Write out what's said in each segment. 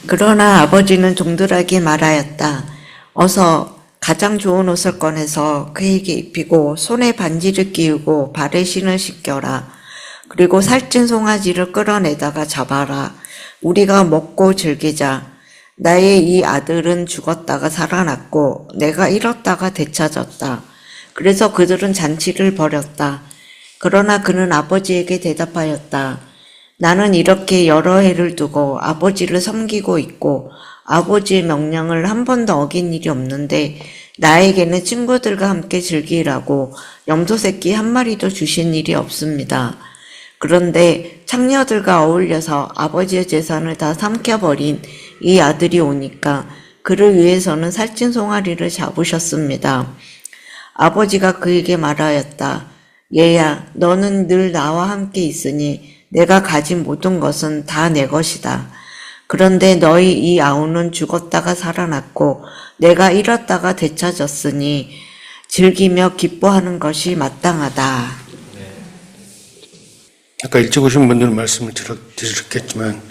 그러나 아버지는 종들에게 말하였다. 어서 가장 좋은 옷을 꺼내서 그에게 입히고 손에 반지를 끼우고 발에 신을 신겨라. 그리고 살찐 송아지를 끌어내다가 잡아라. 우리가 먹고 즐기자. 나의 이 아들은 죽었다가 살아났고 내가 잃었다가 되찾았다. 그래서 그들은 잔치를 벌였다. 그러나 그는 아버지에게 대답하였다. 나는 이렇게 여러 해를 두고 아버지를 섬기고 있고 아버지의 명령을 한 번도 어긴 일이 없는데 나에게는 친구들과 함께 즐기라고 염소 새끼 한 마리도 주신 일이 없습니다. 그런데 창녀들과 어울려서 아버지의 재산을 다 삼켜버린 이 아들이 오니까 그를 위해서는 살찐 송아리를 잡으셨습니다. 아버지가 그에게 말하였다. 얘야, 너는 늘 나와 함께 있으니 내가 가진 모든 것은 다 내 것이다. 그런데 너희 이 아우는 죽었다가 살아났고 내가 잃었다가 되찾았으니 즐기며 기뻐하는 것이 마땅하다. 아까 일찍 오신 분들은 말씀을 드렸겠지만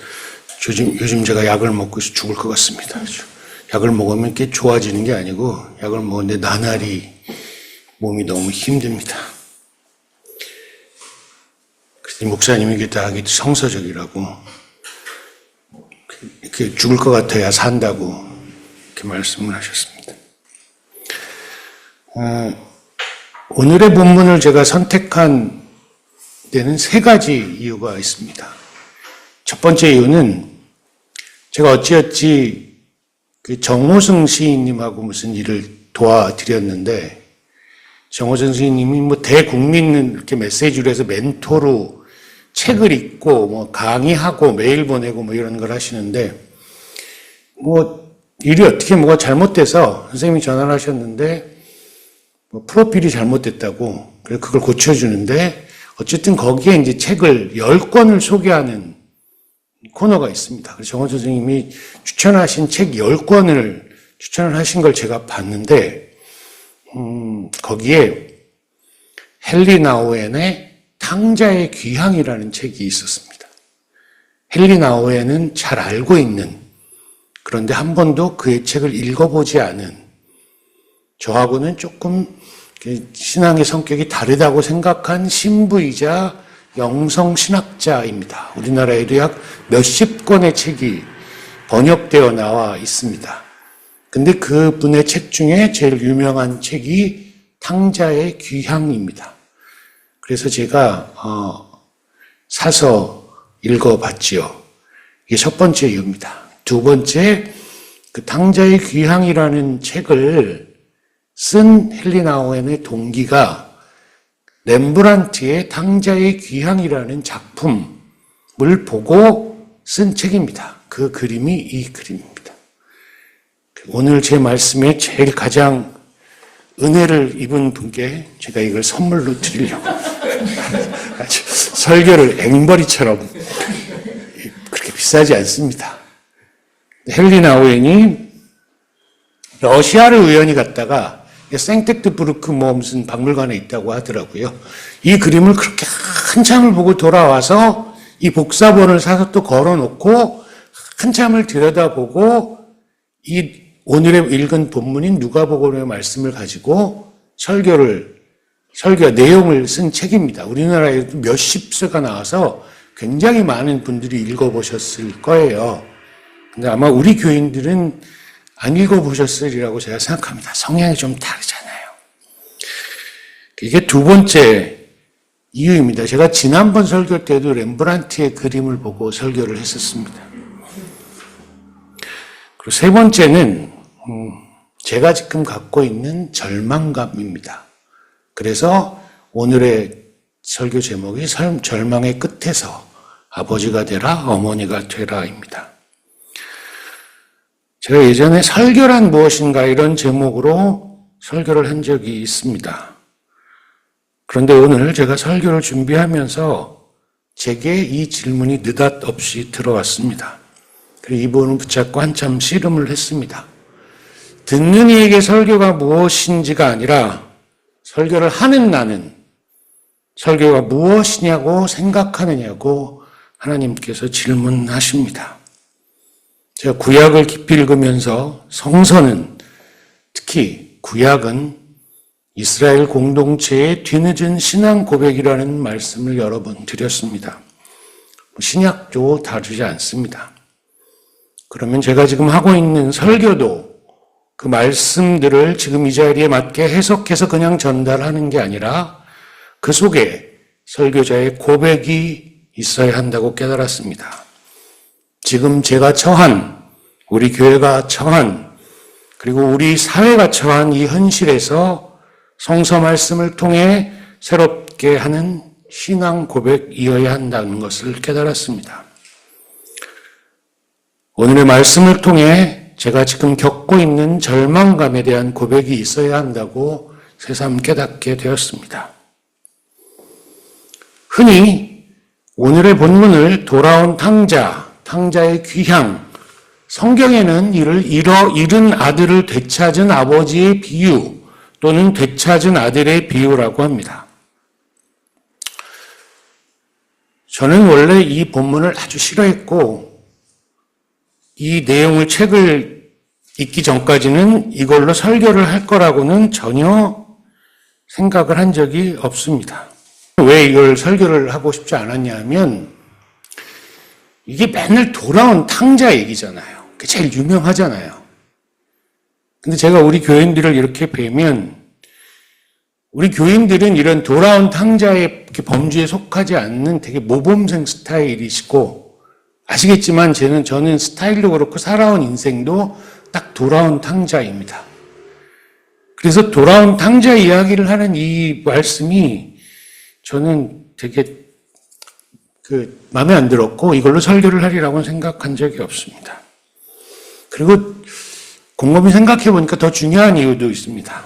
요즘 제가 약을 먹고 있어 죽을 것 같습니다. 약을 먹으면 이렇게 좋아지는 게 아니고 약을 먹었는데 나날이 몸이 너무 힘듭니다. 그래서 목사님이 이게 다 성서적이라고 이렇게 죽을 것 같아야 산다고 이렇게 말씀을 하셨습니다. 오늘의 본문을 제가 선택한 데는 세 가지 이유가 있습니다. 첫 번째 이유는 제가 어찌어찌 그 정호승 시인님하고 무슨 일을 도와드렸는데 정호승 시인님이 뭐 대국민 이렇게 메시지로 해서 멘토로 책을 읽고 뭐 강의하고 메일 보내고 뭐 이런 걸 하시는데 뭐 일이 어떻게 뭐가 잘못돼서 선생님이 전화를 하셨는데 뭐 프로필이 잘못됐다고 그래서 그걸 고쳐주는데 어쨌든 거기에 이제 책을 10권을 소개하는 코너가 있습니다. 그래서 정원 선생님이 추천하신 책 10권을 추천을 하신 걸 제가 봤는데 거기에 헨리 나우엔의 탕자의 귀향이라는 책이 있었습니다. 헨리 나우엔은 잘 알고 있는 그런데 한 번도 그의 책을 읽어보지 않은 저하고는 조금 신앙의 성격이 다르다고 생각한 신부이자 영성신학자입니다. 우리나라에도 약 몇십 권의 책이 번역되어 나와 있습니다. 근데 그 분의 책 중에 제일 유명한 책이 탕자의 귀향입니다. 그래서 제가 사서 읽어봤지요. 이게 첫 번째 이유입니다. 두 번째, 그 탕자의 귀향이라는 책을 쓴 헨리 나우엔의 동기가 렘브란트의 탕자의 귀향이라는 작품을 보고 쓴 책입니다. 그 그림이 이 그림입니다. 오늘 제 말씀에 제일 가장 은혜를 입은 분께 제가 이걸 선물로 드리려고 아주 설교를 앵벌이처럼 그렇게 비싸지 않습니다. 헨리 나우엔이 러시아를 우연히 갔다가 생테크부르크 뭐 무슨 박물관에 있다고 하더라고요. 이 그림을 그렇게 한참을 보고 돌아와서 이 복사본을 사서 또 걸어놓고 한참을 들여다보고 이 오늘의 읽은 본문인 누가복음의 말씀을 가지고 설교 내용을 쓴 책입니다. 우리나라에도 몇십 쇄가 나와서 굉장히 많은 분들이 읽어보셨을 거예요. 근데 아마 우리 교인들은 안 읽어보셨으리라고 제가 생각합니다. 성향이 좀 다르잖아요. 이게 두 번째 이유입니다. 제가 지난번 설교 때도 렘브란트의 그림을 보고 설교를 했었습니다. 그리고 세 번째는 제가 지금 갖고 있는 절망감입니다. 그래서 오늘의 설교 제목이 절망의 끝에서 아버지가 되라, 어머니가 되라입니다. 제가 예전에 설교란 무엇인가 이런 제목으로 설교를 한 적이 있습니다. 그런데 오늘 제가 설교를 준비하면서 제게 이 질문이 느닷없이 들어왔습니다. 그리고 이 부분을 붙잡고 한참 씨름을 했습니다. 듣는 이에게 설교가 무엇인지가 아니라 설교를 하는 나는 설교가 무엇이냐고 생각하느냐고 하나님께서 질문하십니다. 제가 구약을 깊이 읽으면서 성서는, 특히 구약은 이스라엘 공동체의 뒤늦은 신앙 고백이라는 말씀을 여러 번 드렸습니다. 신약도 다르지 않습니다. 그러면 제가 지금 하고 있는 설교도 그 말씀들을 지금 이 자리에 맞게 해석해서 그냥 전달하는 게 아니라 그 속에 설교자의 고백이 있어야 한다고 깨달았습니다. 지금 제가 처한, 우리 교회가 처한, 그리고 우리 사회가 처한 이 현실에서 성서 말씀을 통해 새롭게 하는 신앙 고백이어야 한다는 것을 깨달았습니다. 오늘의 말씀을 통해 제가 지금 겪고 있는 절망감에 대한 고백이 있어야 한다고 새삼 깨닫게 되었습니다. 흔히 오늘의 본문을 돌아온 탕자의 귀향, 성경에는 이를 잃은 아들을 되찾은 아버지의 비유 또는 되찾은 아들의 비유라고 합니다. 저는 원래 이 본문을 아주 싫어했고 이 내용을 책을 읽기 전까지는 이걸로 설교를 할 거라고는 전혀 생각을 한 적이 없습니다. 왜 이걸 설교를 하고 싶지 않았냐 하면 이게 맨날 돌아온 탕자 얘기잖아요. 그게 제일 유명하잖아요. 근데 제가 우리 교인들을 이렇게 뵈면 우리 교인들은 이런 돌아온 탕자의 범주에 속하지 않는 되게 모범생 스타일이시고 아시겠지만 저는 스타일도 그렇고 살아온 인생도 딱 돌아온 탕자입니다. 그래서 돌아온 탕자 이야기를 하는 이 말씀이 저는 되게 마음에 안 들었고 이걸로 설교를 하리라고는 생각한 적이 없습니다. 그리고 곰곰이 생각해 보니까 더 중요한 이유도 있습니다.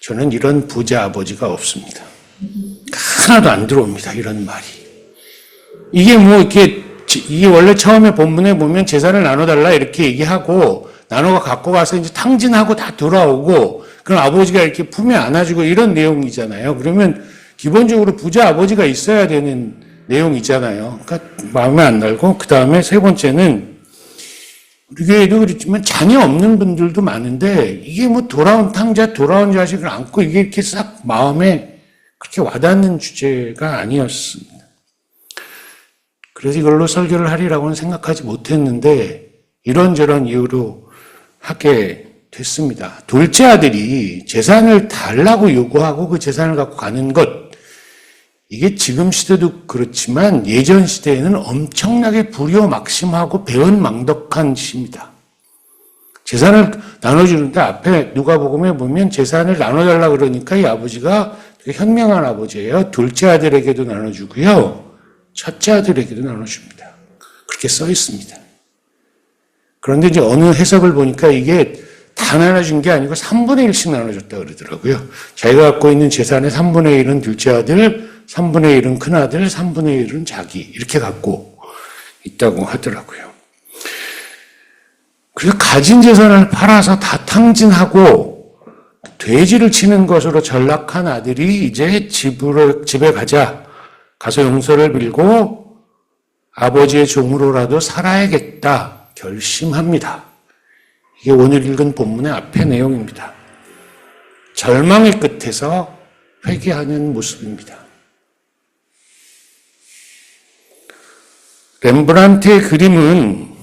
저는 이런 부자 아버지가 없습니다. 하나도 안 들어옵니다. 이런 말이. 이게 원래 처음에 본문에 보면 재산을 나눠달라 이렇게 얘기하고 나눠가 갖고 가서 이제 탕진하고 다 돌아오고 그럼 아버지가 이렇게 품에 안아주고 이런 내용이잖아요. 그러면 기본적으로 부자 아버지가 있어야 되는 내용이잖아요. 그러니까 마음에 안 들고 그 다음에 세 번째는 우리 교회도 그렇지만 자녀 없는 분들도 많은데 이게 돌아온 탕자, 돌아온 자식을 안고 이게 이렇게 싹 마음에 그렇게 와닿는 주제가 아니었습니다. 그래서 이걸로 설교를 하리라고는 생각하지 못했는데 이런저런 이유로 하게 됐습니다. 둘째 아들이 재산을 달라고 요구하고 그 재산을 갖고 가는 것, 이게 지금 시대도 그렇지만 예전 시대에는 엄청나게 불효막심하고 배은망덕한 짓입니다. 재산을 나눠주는데 앞에 누가복음에 보면 재산을 나눠달라 그러니까 이 아버지가 되게 현명한 아버지예요. 둘째 아들에게도 나눠주고요. 첫째 아들에게도 나눠줍니다. 그렇게 써 있습니다. 그런데 이제 어느 해석을 보니까 이게 다 나눠준 게 아니고 3분의 1씩 나눠줬다 그러더라고요. 자기가 갖고 있는 재산의 3분의 1은 둘째 아들, 3분의 1은 큰아들, 3분의 1은 자기 이렇게 갖고 있다고 하더라고요. 그래서 가진 재산을 팔아서 다 탕진하고 돼지를 치는 것으로 전락한 아들이 이제 집에 가서 용서를 빌고 아버지의 종으로라도 살아야겠다 결심합니다. 이게 오늘 읽은 본문의 앞의 내용입니다. 절망의 끝에서 회개하는 모습입니다. 렘브란트의 그림은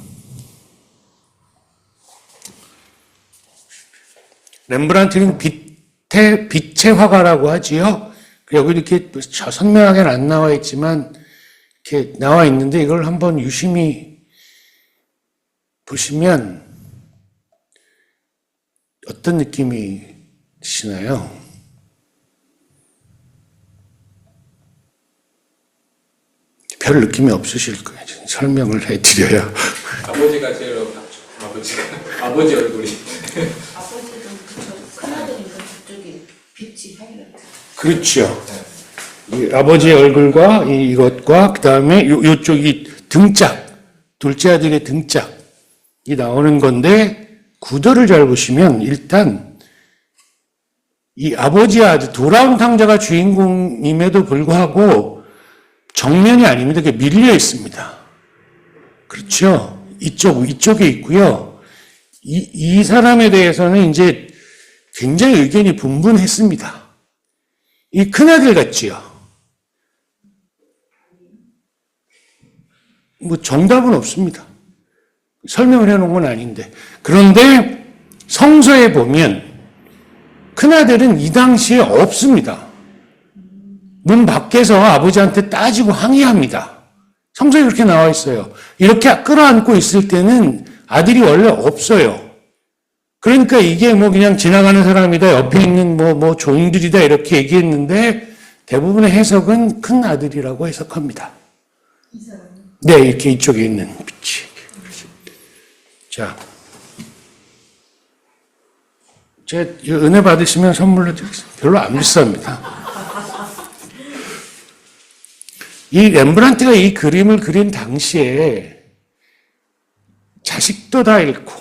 렘브란트는 빛의 화가라고 하지요. 여기 이렇게 선명하게는 안 나와 있지만 이렇게 나와 있는데 이걸 한번 유심히 보시면 어떤 느낌이 드시나요? 별 느낌이 없으실 거예요. 설명을 해드려야. 아버지가 제일 아버지 얼굴이. 아버지도 큰아들이니까 저쪽이 빛이 하이라이트. 그렇죠. 이 아버지의 얼굴과 이것과 그 다음에 요쪽이 등짝, 둘째 아들의 등짝이 나오는 건데 구도를 잘 보시면 일단 이 아버지의 아들 돌아온 탕자가 주인공임에도 불구하고 정면이 아닙니다. 이렇게 밀려 있습니다. 그렇죠. 이쪽에 있고요. 이 사람에 대해서는 이제 굉장히 의견이 분분했습니다. 이 큰아들 같지요? 뭐 정답은 없습니다. 설명을 해놓은 건 아닌데. 그런데 성서에 보면 큰아들은 이 당시에 없습니다. 문 밖에서 아버지한테 따지고 항의합니다. 성서에 그렇게 나와 있어요. 이렇게 끌어안고 있을 때는 아들이 원래 없어요. 그러니까 이게 뭐 그냥 지나가는 사람이다, 옆에 있는 뭐 종들이다 이렇게 얘기했는데 대부분의 해석은 큰 아들이라고 해석합니다. 네, 이렇게 이쪽에 있는 빛이. 자, 제가 은혜 받으시면 선물로 드리겠습니다. 별로 안 비쌉니다. 이 렘브란트가 이 그림을 그린 당시에 자식도 다 잃고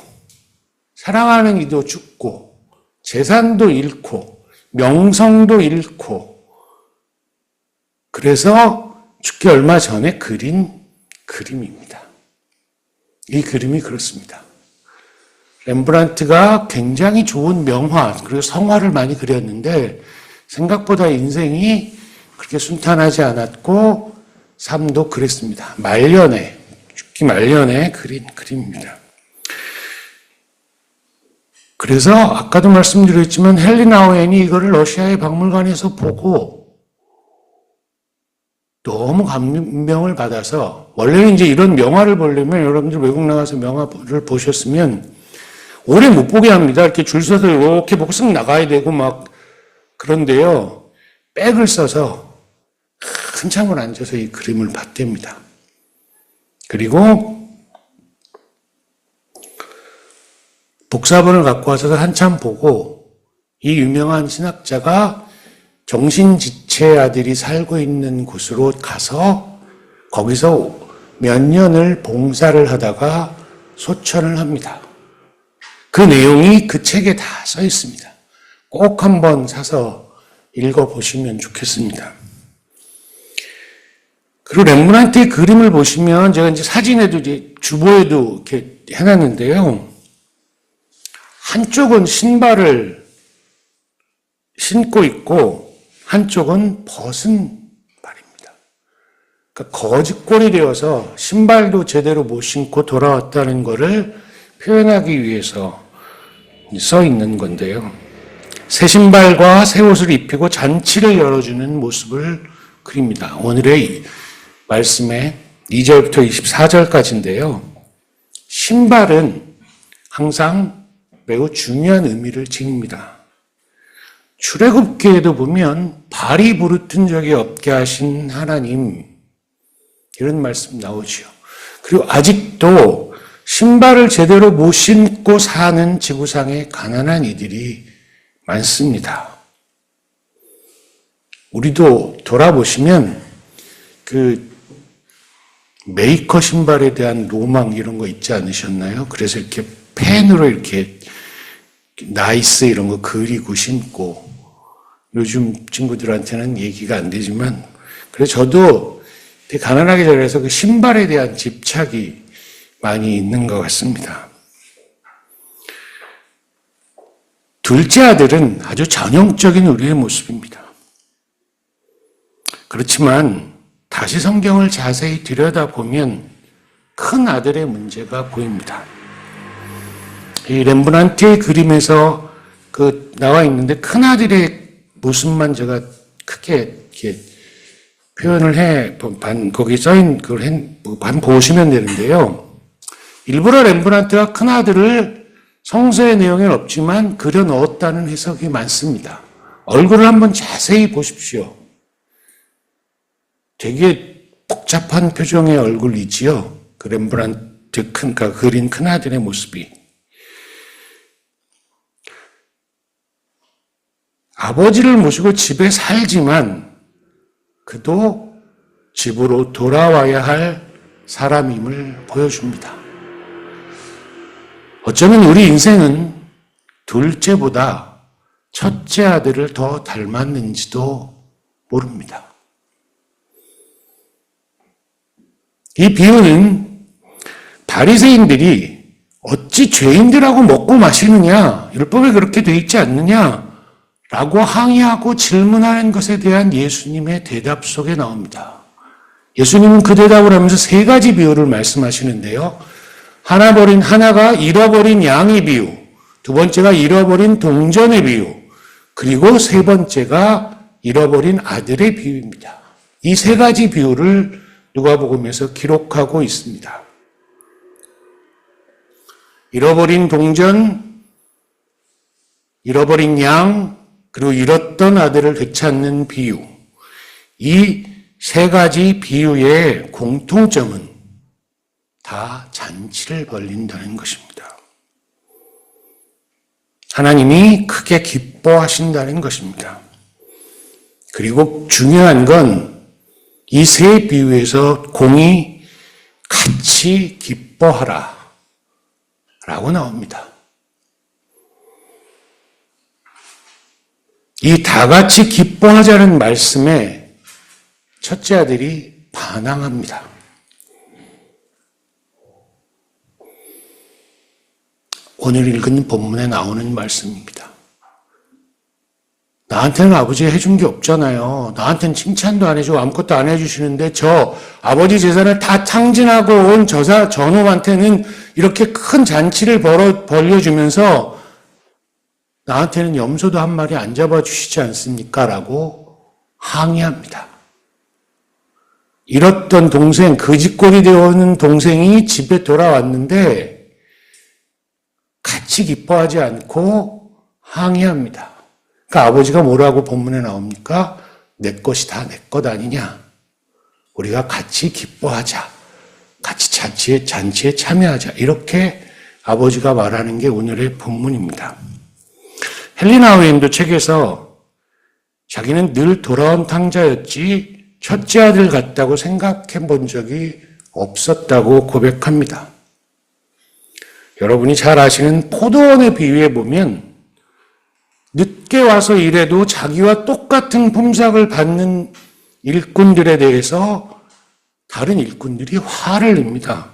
사랑하는 이도 죽고 재산도 잃고 명성도 잃고 그래서 죽기 얼마 전에 그린 그림입니다. 이 그림이 그렇습니다. 렘브란트가 굉장히 좋은 명화 그리고 성화를 많이 그렸는데 생각보다 인생이 그렇게 순탄하지 않았고 삶도 그랬습니다. 말년에 죽기 말년에 그린 그림입니다. 그래서 아까도 말씀드렸지만 헬리나우엔이 이거를 러시아의 박물관에서 보고 너무 감명을 받아서 원래는 이제 이런 명화를 보려면 여러분들 외국 나가서 명화를 보셨으면 오래 못 보게 합니다. 이렇게 줄 서서 이렇게 보고 쓱 나가야 되고 막 그런데요. 백을 써서 한참을 앉아서 이 그림을 봤답니다. 그리고 복사본을 갖고 와서 한참 보고 이 유명한 신학자가 정신지체 아들이 살고 있는 곳으로 가서 거기서 몇 년을 봉사를 하다가 소천을 합니다. 그 내용이 그 책에 다 써 있습니다. 꼭 한번 사서 읽어보시면 좋겠습니다. 그리고 렘브란트의 그림을 보시면 제가 이제 사진에도 이제 주보에도 이렇게 해놨는데요. 한쪽은 신발을 신고 있고 한쪽은 벗은 발입니다. 그러니까 거짓골이 되어서 신발도 제대로 못 신고 돌아왔다는 것을 표현하기 위해서 써 있는 건데요. 새 신발과 새 옷을 입히고 잔치를 열어주는 모습을 그립니다. 오늘의 말씀의 2절부터 24절까지인데요. 신발은 항상 매우 중요한 의미를 지닙니다. 출애굽기에도 보면 발이 부르튼 적이 없게 하신 하나님 이런 말씀 나오죠. 그리고 아직도 신발을 제대로 못 신고 사는 지구상에 가난한 이들이 많습니다. 우리도 돌아보시면 그 메이커 신발에 대한 로망 이런 거 있지 않으셨나요? 그래서 이렇게 펜으로 이렇게 나이스 이런 거 그리고 신고 요즘 친구들한테는 얘기가 안 되지만 그래서 저도 되게 가난하게 자라서 그 신발에 대한 집착이 많이 있는 것 같습니다. 둘째 아들은 아주 전형적인 우리의 모습입니다. 그렇지만 다시 성경을 자세히 들여다보면 큰 아들의 문제가 보입니다. 이 렘브란트의 그림에서 나와 있는데 큰 아들의 모습만 제가 크게 이렇게 표현을 거기 써인 그걸 보시면 되는데요. 일부러 렘브란트가 큰 아들을 성서의 내용에는 없지만 그려 넣었다는 해석이 많습니다. 얼굴을 한번 자세히 보십시오. 되게 복잡한 표정의 얼굴이지요. 그 렘브란트 그린 큰 아들의 모습이. 아버지를 모시고 집에 살지만 그도 집으로 돌아와야 할 사람임을 보여줍니다. 어쩌면 우리 인생은 둘째보다 첫째 아들을 더 닮았는지도 모릅니다. 이 비유는 바리새인들이 어찌 죄인들하고 먹고 마시느냐? 율법에 그렇게 돼 있지 않느냐? 라고 항의하고 질문하는 것에 대한 예수님의 대답 속에 나옵니다. 예수님은 그 대답을 하면서 세 가지 비유를 말씀하시는데요. 하나가 잃어버린 양의 비유, 두 번째가 잃어버린 동전의 비유, 그리고 세 번째가 잃어버린 아들의 비유입니다. 이 세 가지 비유를 누가복음에서 기록하고 있습니다. 잃어버린 동전, 잃어버린 양, 그리고 잃었던 아들을 되찾는 비유. 이 세 가지 비유의 공통점은 다 잔치를 벌린다는 것입니다. 하나님이 크게 기뻐하신다는 것입니다. 그리고 중요한 건 이 세 비유에서 공이 같이 기뻐하라 라고 나옵니다. 이 다 같이 기뻐하자는 말씀에 첫째 아들이 반항합니다. 오늘 읽은 본문에 나오는 말씀입니다. 나한테는 아버지가 해준 게 없잖아요. 나한테는 칭찬도 안 해주고 아무것도 안 해주시는데 저 아버지 재산을 다 탕진하고 온 저놈한테는 이렇게 큰 잔치를 벌려주면서 나한테는 염소도 한 마리 안 잡아주시지 않습니까? 라고 항의합니다. 잃었던 동생, 거지꼴이 되어오는 동생이 집에 돌아왔는데 같이 기뻐하지 않고 항의합니다. 그러니까 아버지가 뭐라고 본문에 나옵니까? 내 것이 다 내 것 아니냐? 우리가 같이 기뻐하자. 같이 잔치에 참여하자. 이렇게 아버지가 말하는 게 오늘의 본문입니다. 헨리 나우엔도 책에서 자기는 늘 돌아온 탕자였지 첫째 아들 같다고 생각해 본 적이 없었다고 고백합니다. 여러분이 잘 아시는 포도원의 비유에 보면 늦게 와서 일해도 자기와 똑같은 품삯을 받는 일꾼들에 대해서 다른 일꾼들이 화를 냅니다.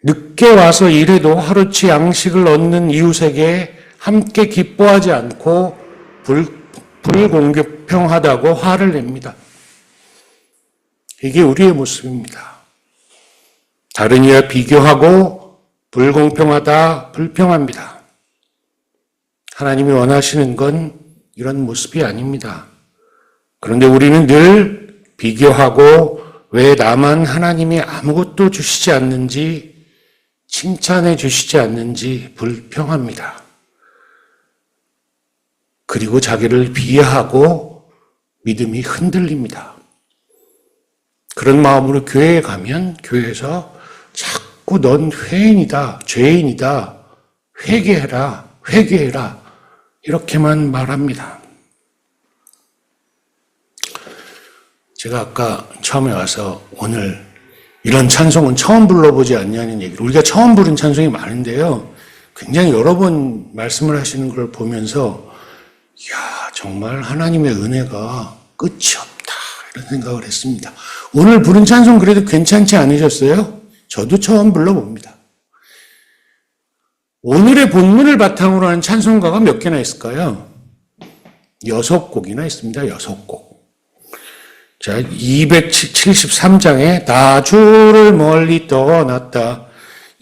늦게 와서 일해도 하루치 양식을 얻는 이웃에게 함께 기뻐하지 않고 불공평하다고 화를 냅니다. 이게 우리의 모습입니다. 다른 이와 비교하고 불공평하다, 불평합니다. 하나님이 원하시는 건 이런 모습이 아닙니다. 그런데 우리는 늘 비교하고 왜 나만 하나님이 아무것도 주시지 않는지, 칭찬해 주시지 않는지 불평합니다. 그리고 자기를 비하하고 믿음이 흔들립니다. 그런 마음으로 교회에 가면 교회에서 자꾸 넌 회인이다, 죄인이다, 회개해라 이렇게만 말합니다. 제가 아까 처음에 와서 오늘 이런 찬송은 처음 불러보지 않냐는 얘기를, 우리가 처음 부른 찬송이 많은데요. 굉장히 여러 번 말씀을 하시는 걸 보면서 이야, 정말 하나님의 은혜가 끝이 없다 이런 생각을 했습니다. 오늘 부른 찬송 그래도 괜찮지 않으셨어요? 저도 처음 불러봅니다. 오늘의 본문을 바탕으로 하는 찬송가가 몇 개나 있을까요? 6곡이나 있습니다. 6곡. 자, 273장에 나 주를 멀리 떠났다.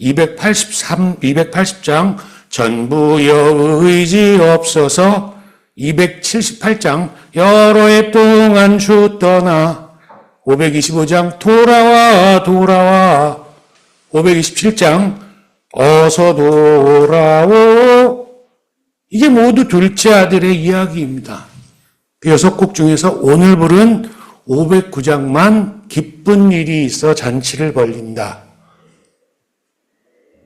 280장 전부여 의지 없어서, 278장 여러 해 동안 주 떠나, 525장 돌아와 527장 어서 돌아오. 이게 모두 둘째 아들의 이야기입니다. 그 6곡 중에서 오늘 부른 509장만 기쁜 일이 있어 잔치를 벌린다.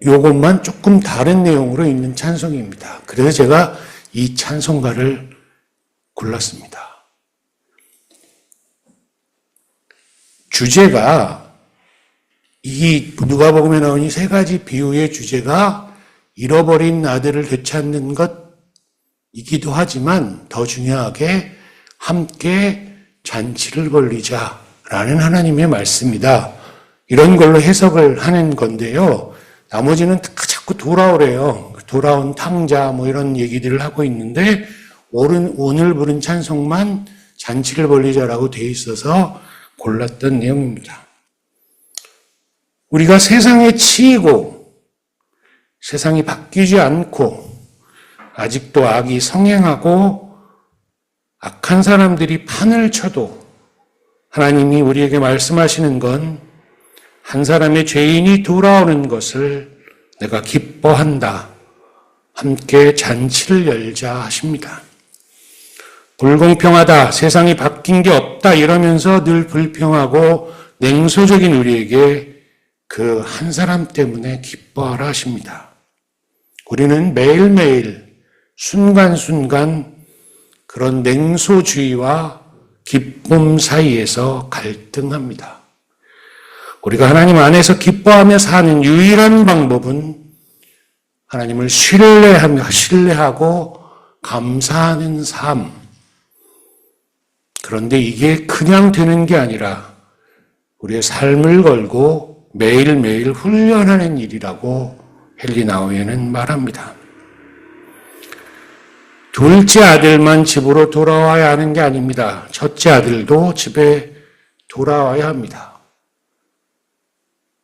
요것만 조금 다른 내용으로 있는 찬송입니다. 그래서 제가 이 찬송가를 골랐습니다. 주제가, 이 누가복음에 나온 이 세 가지 비유의 주제가 잃어버린 아들을 되찾는 것이기도 하지만 더 중요하게 함께 잔치를 벌리자라는 하나님의 말씀이다. 이런 걸로 해석을 하는 건데요. 나머지는 자꾸 돌아오래요. 돌아온 탕자 뭐 이런 얘기들을 하고 있는데 오늘 부른 찬송만 잔치를 벌리자라고 돼 있어서 골랐던 내용입니다. 우리가 세상에 치이고 세상이 바뀌지 않고 아직도 악이 성행하고 악한 사람들이 판을 쳐도 하나님이 우리에게 말씀하시는 건 한 사람의 죄인이 돌아오는 것을 내가 기뻐한다. 함께 잔치를 열자 하십니다. 불공평하다, 세상이 바뀐 게 없다 이러면서 늘 불평하고 냉소적인 우리에게 그 한 사람 때문에 기뻐하라 하십니다. 우리는 매일매일 순간순간 그런 냉소주의와 기쁨 사이에서 갈등합니다. 우리가 하나님 안에서 기뻐하며 사는 유일한 방법은 하나님을 신뢰하고 감사하는 삶. 그런데 이게 그냥 되는 게 아니라 우리의 삶을 걸고 매일매일 훈련하는 일이라고 헬리나우에는 말합니다. 둘째 아들만 집으로 돌아와야 하는 게 아닙니다. 첫째 아들도 집에 돌아와야 합니다.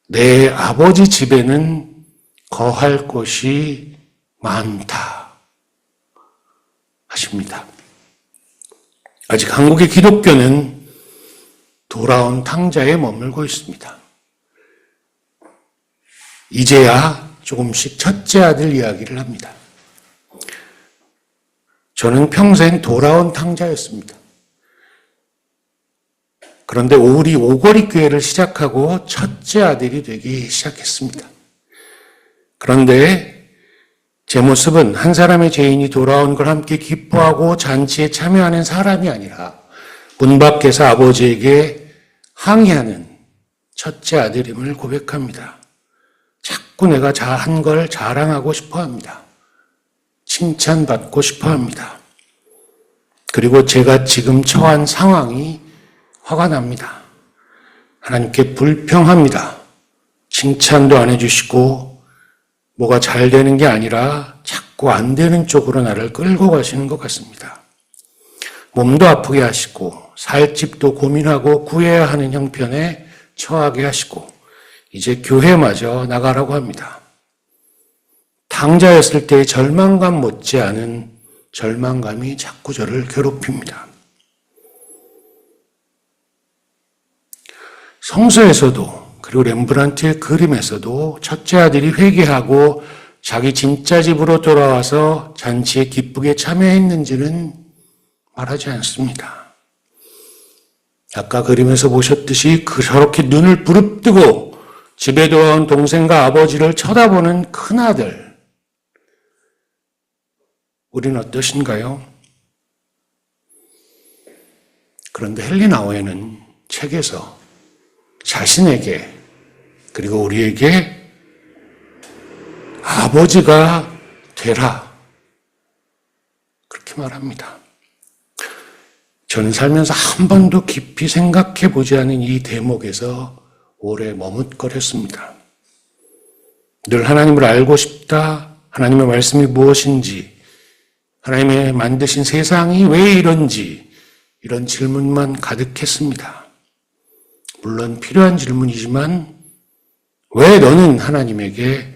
내 아버지 집에는 거할 곳이 많다 하십니다. 아직 한국의 기독교는 돌아온 탕자에 머물고 있습니다. 이제야 조금씩 첫째 아들 이야기를 합니다. 저는 평생 돌아온 탕자였습니다. 그런데 우리 오거리 교회를 시작하고 첫째 아들이 되기 시작했습니다. 그런데 제 모습은 한 사람의 죄인이 돌아온 걸 함께 기뻐하고 잔치에 참여하는 사람이 아니라 문 밖에서 아버지에게 항의하는 첫째 아들임을 고백합니다. 자꾸 내가 한 걸 자랑하고 싶어 합니다. 칭찬받고 싶어 합니다. 그리고 제가 지금 처한 상황이 화가 납니다. 하나님께 불평합니다. 칭찬도 안 해주시고 뭐가 잘 되는 게 아니라 자꾸 안 되는 쪽으로 나를 끌고 가시는 것 같습니다. 몸도 아프게 하시고 살집도 고민하고 구해야 하는 형편에 처하게 하시고 이제 교회마저 나가라고 합니다. 탕자였을 때의 절망감 못지않은 절망감이 자꾸 저를 괴롭힙니다. 성서에서도 그리고 렘브란트의 그림에서도 첫째 아들이 회개하고 자기 진짜 집으로 돌아와서 잔치에 기쁘게 참여했는지는 말하지 않습니다. 아까 그림에서 보셨듯이 저렇게 눈을 부릅뜨고 집에 돌아온 동생과 아버지를 쳐다보는 큰아들. 우리는 어떠신가요? 그런데 헬리나우에는 책에서 자신에게 그리고 우리에게 아버지가 되라 그렇게 말합니다. 저는 살면서 한 번도 깊이 생각해 보지 않은 이 대목에서 오래 머뭇거렸습니다. 늘 하나님을 알고 싶다, 하나님의 말씀이 무엇인지, 하나님의 만드신 세상이 왜 이런지 이런 질문만 가득했습니다. 물론 필요한 질문이지만 왜 너는 하나님에게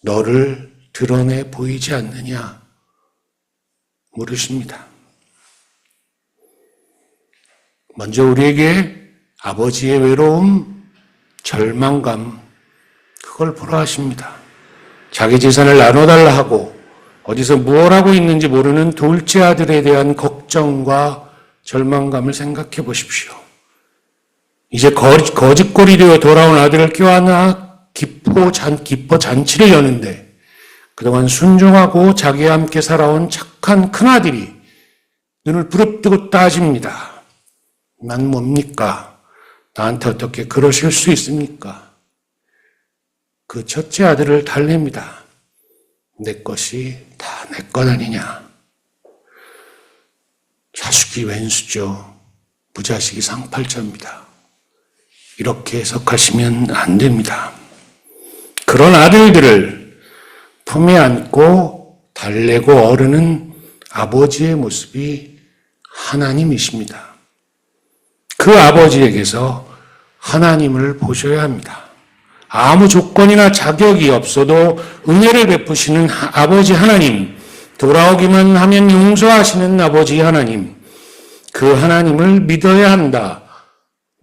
너를 드러내 보이지 않느냐 물으십니다. 먼저 우리에게 아버지의 외로움, 절망감 그걸 보라 하십니다. 자기 재산을 나눠달라 하고 어디서 뭘 하고 있는지 모르는 둘째 아들에 대한 걱정과 절망감을 생각해 보십시오. 이제 거짓골이 되어 돌아온 아들을 껴안아 기뻐 잔치를 여는데 그동안 순종하고 자기와 함께 살아온 착한 큰아들이 눈을 부릅뜨고 따집니다. 난 뭡니까? 나한테 어떻게 그러실 수 있습니까? 그 첫째 아들을 달랩니다. 내 것이 다 내 것 아니냐. 자식이 왼수죠. 무자식이 상팔자입니다. 이렇게 해석하시면 안 됩니다. 그런 아들들을 품에 안고 달래고 어르는 아버지의 모습이 하나님이십니다. 그 아버지에게서 하나님을 보셔야 합니다. 아무 조건이나 자격이 없어도 은혜를 베푸시는 아버지 하나님, 돌아오기만 하면 용서하시는 아버지 하나님, 그 하나님을 믿어야 한다.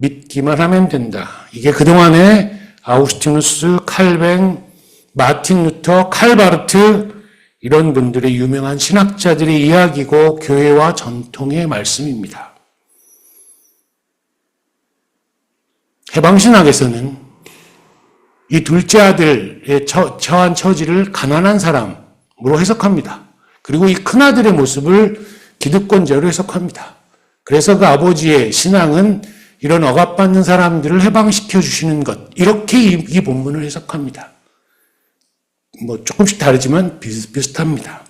믿기만 하면 된다. 이게 그동안에 아우구스티누스, 칼뱅, 마틴 루터, 칼바르트 이런 분들의 유명한 신학자들의 이야기고 교회와 전통의 말씀입니다. 해방신학에서는 이 둘째 아들의 처한 처지를 가난한 사람으로 해석합니다. 그리고 이 큰아들의 모습을 기득권자로 해석합니다. 그래서 그 아버지의 신앙은 이런 억압받는 사람들을 해방시켜 주시는 것, 이렇게 이 본문을 해석합니다. 조금씩 다르지만 비슷합니다.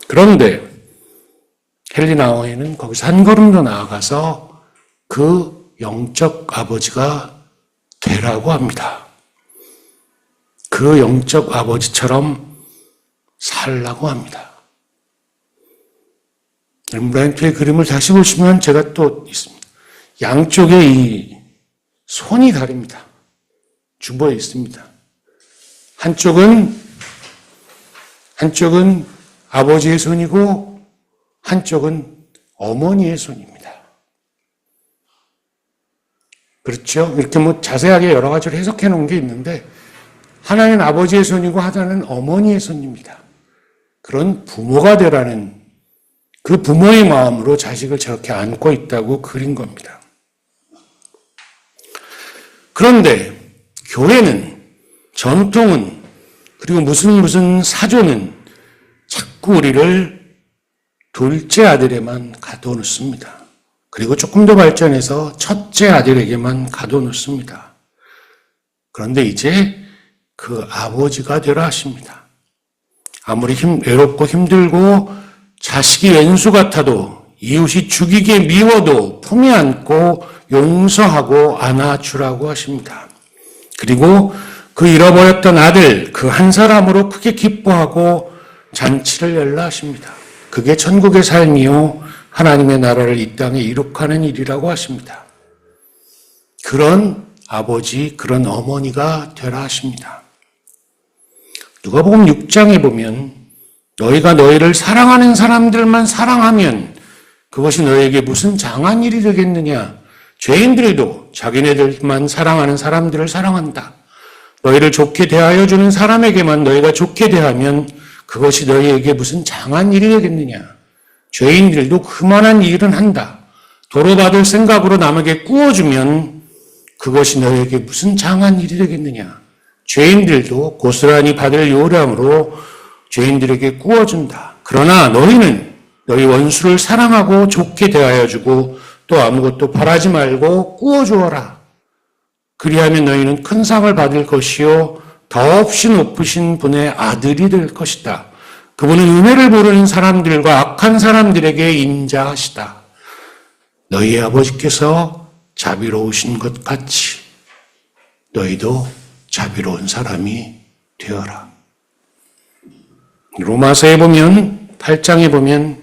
그런데 헬리나우에는 거기서 한 걸음 더 나아가서 그 영적 아버지가 되라고 합니다. 그 영적 아버지처럼 살라고 합니다. 렘브란트의 그림을 다시 보시면 제가 또 있습니다. 양쪽에 이 손이 다릅니다. 주보에 있습니다. 한쪽은 아버지의 손이고 한쪽은 어머니의 손입니다. 그렇죠? 이렇게 자세하게 여러 가지로 해석해 놓은 게 있는데 하나는 아버지의 손이고 하나는 어머니의 손입니다. 그런 부모가 되라는 그 부모의 마음으로 자식을 저렇게 안고 있다고 그린 겁니다. 그런데 교회는, 전통은, 그리고 무슨 사조는 자꾸 우리를 둘째 아들에만 가둬놓습니다. 그리고 조금 더 발전해서 첫째 아들에게만 가둬놓습니다. 그런데 이제 그 아버지가 되라 하십니다. 아무리 외롭고 힘들고 자식이 왼수 같아도 이웃이 죽이게 미워도 품에 안고 용서하고 안아주라고 하십니다. 그리고 그 잃어버렸던 아들 그 한 사람으로 크게 기뻐하고 잔치를 열라 하십니다. 그게 천국의 삶이요 하나님의 나라를 이 땅에 이룩하는 일이라고 하십니다. 그런 아버지, 그런 어머니가 되라 하십니다. 누가복음 6장에 보면 너희가 너희를 사랑하는 사람들만 사랑하면 그것이 너희에게 무슨 장한 일이 되겠느냐. 죄인들도 자기네들만 사랑하는 사람들을 사랑한다. 너희를 좋게 대하여 주는 사람에게만 너희가 좋게 대하면 그것이 너희에게 무슨 장한 일이 되겠느냐. 죄인들도 그만한 일은 한다. 도로받을 생각으로 남에게 구워주면 그것이 너희에게 무슨 장한 일이 되겠느냐. 죄인들도 고스란히 받을 요량으로 죄인들에게 구워준다. 그러나 너희는 너희 원수를 사랑하고 좋게 대하여 주고 또 아무것도 바라지 말고 구워주어라. 그리하면 너희는 큰 상을 받을 것이요 더없이 높으신 분의 아들이 될 것이다. 그분은 은혜를 모르는 사람들과 악한 사람들에게 인자하시다. 너희 아버지께서 자비로우신 것 같이 너희도 자비로운 사람이 되어라. 로마서에 보면 8장에 보면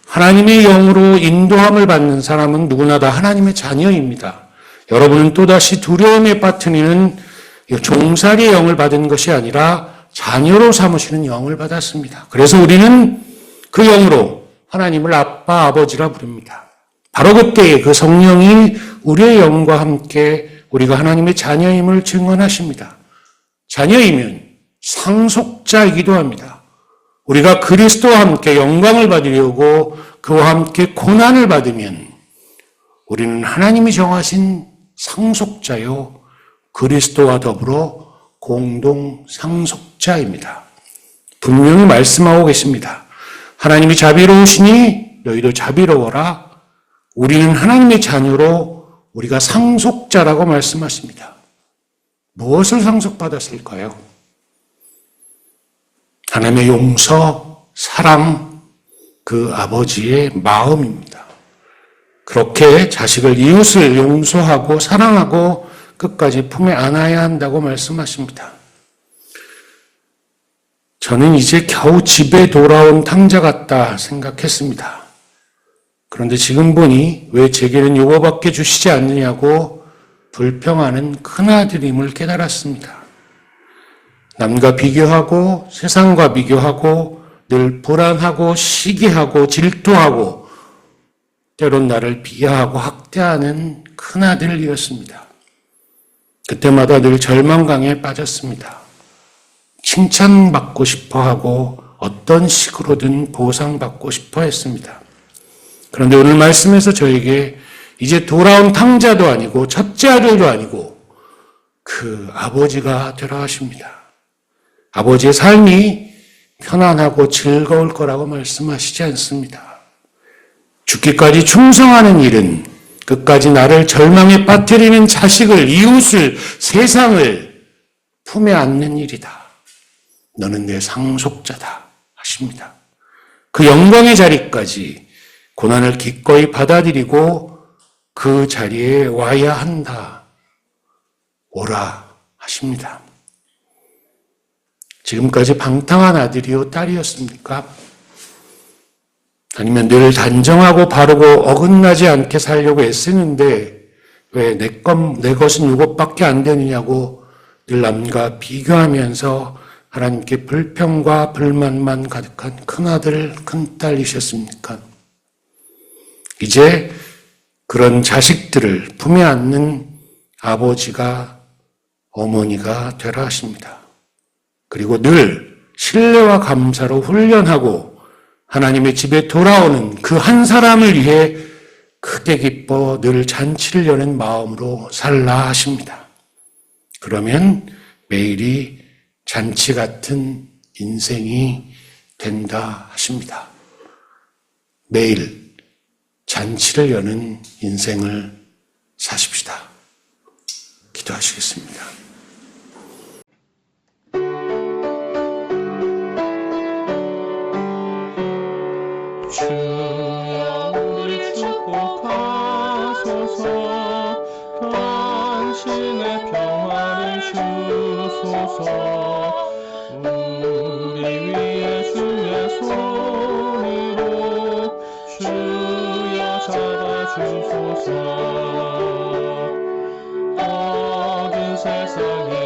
하나님의 영으로 인도함을 받는 사람은 누구나 다 하나님의 자녀입니다. 여러분은 또다시 두려움에 빠뜨리는 종살이의 영을 받은 것이 아니라 자녀로 삼으시는 영을 받았습니다. 그래서 우리는 그 영으로 하나님을 아빠, 아버지라 부릅니다. 바로 그때에 그 성령이 우리의 영과 함께 우리가 하나님의 자녀임을 증언하십니다. 자녀이면 상속자이기도 합니다. 우리가 그리스도와 함께 영광을 받으려고 그와 함께 고난을 받으면 우리는 하나님이 정하신 상속자요 그리스도와 더불어 공동 상속자입니다. 분명히 말씀하고 계십니다. 하나님이 자비로우시니 너희도 자비로워라. 우리는 하나님의 자녀로 우리가 상속자라고 말씀하십니다. 무엇을 상속받았을까요? 하나님의 용서, 사랑, 그 아버지의 마음입니다. 그렇게 자식을 이웃을 용서하고 사랑하고 끝까지 품에 안아야 한다고 말씀하십니다. 저는 이제 겨우 집에 돌아온 탕자 같다 생각했습니다. 그런데 지금 보니 왜 제게는 요거밖에 주시지 않느냐고 불평하는 큰아들임을 깨달았습니다. 남과 비교하고 세상과 비교하고 늘 불안하고 시기하고 질투하고 때론 나를 비하하고 학대하는 큰아들이었습니다. 그때마다 늘 절망감에 빠졌습니다. 칭찬받고 싶어 하고 어떤 식으로든 보상받고 싶어 했습니다. 그런데 오늘 말씀에서 저에게 이제 돌아온 탕자도 아니고 첫째 아들도 아니고 그 아버지가 되라 하십니다. 아버지의 삶이 편안하고 즐거울 거라고 말씀하시지 않습니다. 죽기까지 충성하는 일은 끝까지 나를 절망에 빠뜨리는 자식을, 이웃을, 세상을 품에 안는 일이다. 너는 내 상속자다 하십니다. 그 영광의 자리까지 고난을 기꺼이 받아들이고 그 자리에 와야 한다. 오라 하십니다. 지금까지 방탕한 아들이요 딸이었습니까? 아니면 늘 단정하고 바르고 어긋나지 않게 살려고 애쓰는데 왜 내 것은 이것밖에 안 되느냐고 늘 남과 비교하면서 하나님께 불평과 불만만 가득한 큰아들, 큰딸이셨습니까? 이제 그런 자식들을 품에 안는 아버지가, 어머니가 되라 하십니다. 그리고 늘 신뢰와 감사로 훈련하고 하나님의 집에 돌아오는 그 한 사람을 위해 크게 기뻐 늘 잔치를 여는 마음으로 살라 하십니다. 그러면 매일이 잔치 같은 인생이 된다 하십니다. 매일 잔치를 여는 인생을 사십시다. 기도하시겠습니다. 주여 우리 축복하소서. 당신의 평화를 주소서. 우리 위에 주의 손으로 주여 잡아주소서. 어두운 세상에